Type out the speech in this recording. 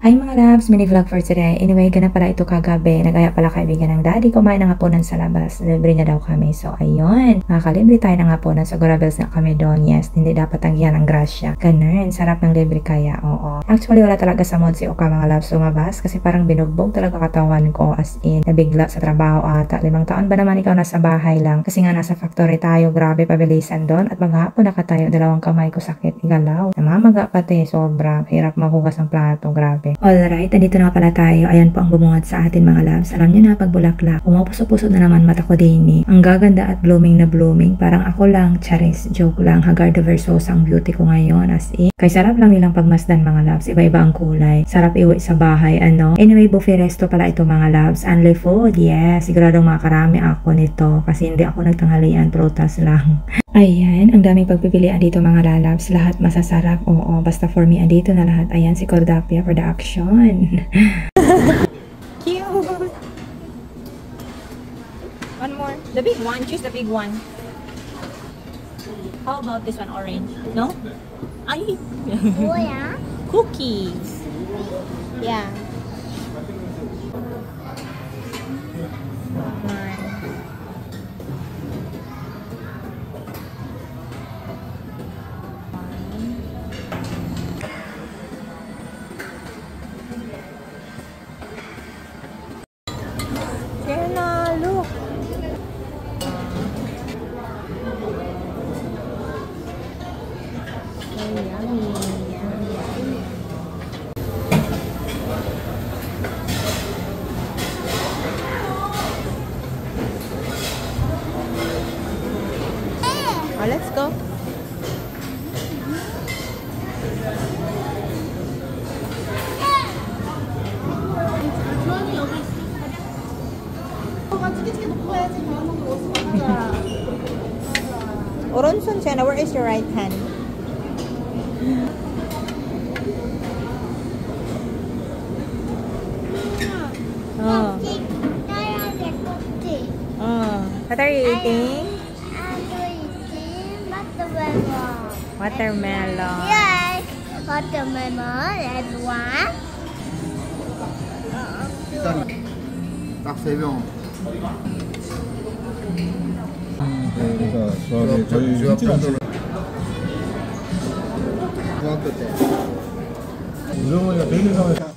Hi mga loves, mini vlog for today. Anyway, ganun pala ito kagabi. Nag-aya pala kaibigan ng daddy. Kumain ng hapunan sa labas. Libre na daw kami. So, ayun. Makakalibre tayo ng hapunan. So, gurabels na kami doon. Yes, hindi dapat tanggihan ang grasya. Ganun. Sarap ng libre kaya. Oo. Actually, wala talaga sa mood si Oka mga loves lumabas. Kasi parang binugbog talaga katawan ko. As in, nabigla sa trabaho ata. 5 taon ba naman ikaw nasa bahay lang? Kasi nga nasa factory tayo. Grabe, pabilisan doon. At maghapon nakatayo. 2 kamay ko sakit. Igalaw. Namamaga pati. Sobra. Hirap mahugas ng plato. Grabe. Alright, andito na pala tayo. Ayan po ang bumungad sa atin mga loves. Alam nyo na, pag bulaklak, pumapuso-puso na naman mata ko din eh. Ang gaganda at blooming na blooming. Parang ako lang, charis, joke lang. Hagardo Versosa ang beauty ko ngayon as in. Kay sarap lang nilang pagmasdan mga loves. Iba-iba ang kulay. Sarap iwi sa bahay, ano. Anyway, buffet resto pala ito mga loves. Unli food, yes. Siguradong makakarami ako nito. Kasi hindi ako nagtanghalian, prutas lang. Ayan, ang daming pagpipilian dito mga lalabs. Lahat masasarap. Oo, basta for me, andito na lahat. Ayan, si Cordapia Production. Cute! One more. The big one. Choose the big one. How about this one, orange? No? Ay! Oh, yeah? Cookies. Yeah. There na, look. So yummy. Oh, let's go. 오른손 Jenna, where is your right hand? Oh. Oh. What are you eating? I'm eating watermelon. Watermelon. Yes, watermelon and one. 딱 3병. 그래서 저희 중학교 때. 우정이가 백일성에서